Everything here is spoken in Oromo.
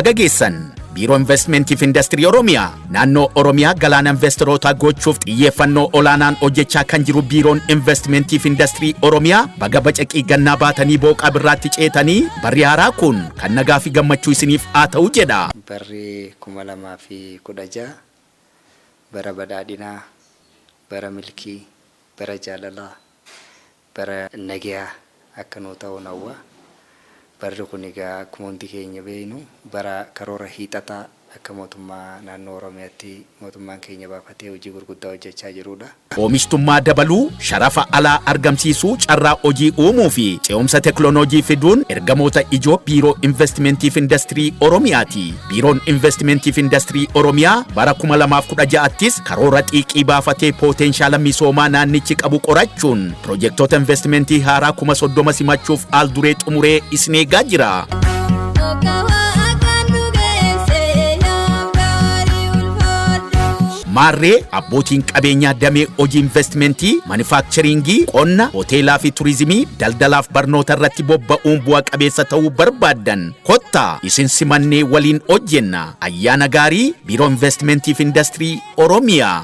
Baga Geessaan Biiroo Investmentiif Industirii Oromiyaa naannoo Oromiyaa galaana investoroota gochuuf xiyyeeffannoo olaanaan hojjechaa kan jiru Biiroon Investmentiif Industirii Oromiyaa baga bacaqii gannaa baatanii booqaa birraatti ceetanii barri haaraa kun kan nagaa fi gammachuu isiniif haa ta'u jedha. Barri 2016 bara badhaadhinaa, bara milkii, bara jaalalaa, bara nagaa akka nuu ta'u nawwa. Barri kun egaa akkuma hundi keenya beeknu bara karoora hiixataa akka mootummaa naannoo Oromiyaatti mootummaan keenya baafatee hojii gurguddaa hojjechaa jirudha. Oomishtummaa dabaluu, sharafa alaa argamsiisuu, carraa hojii uumuu fi ce'umsa teknooloojii fiduun ergamoota ijoo Biiroo Investmentiif Industirii Oromiyaati. Biiroon Investmentiif Industirii Oromiyaa bara 2016ttis karoora xiiqii baafatee potenshaala misoomaa naannichi qabu qorachuun piroojektota investmentii haaraa 30 simachuuf al duree xumuree isin eegaa jira. Maarree abbootiin qabeenyaa damee hojii investmentii, manufacturingii, qonna, hoteelaa fi turizimii, daldalaaf barnoota irratti bobba'uun bu'a qabeessa ta'uu barbaadan kottaa isin simannee waliin hojjenna. Ayyaana gaarii Biiroo Investmentiif Industirii Oromiyaa.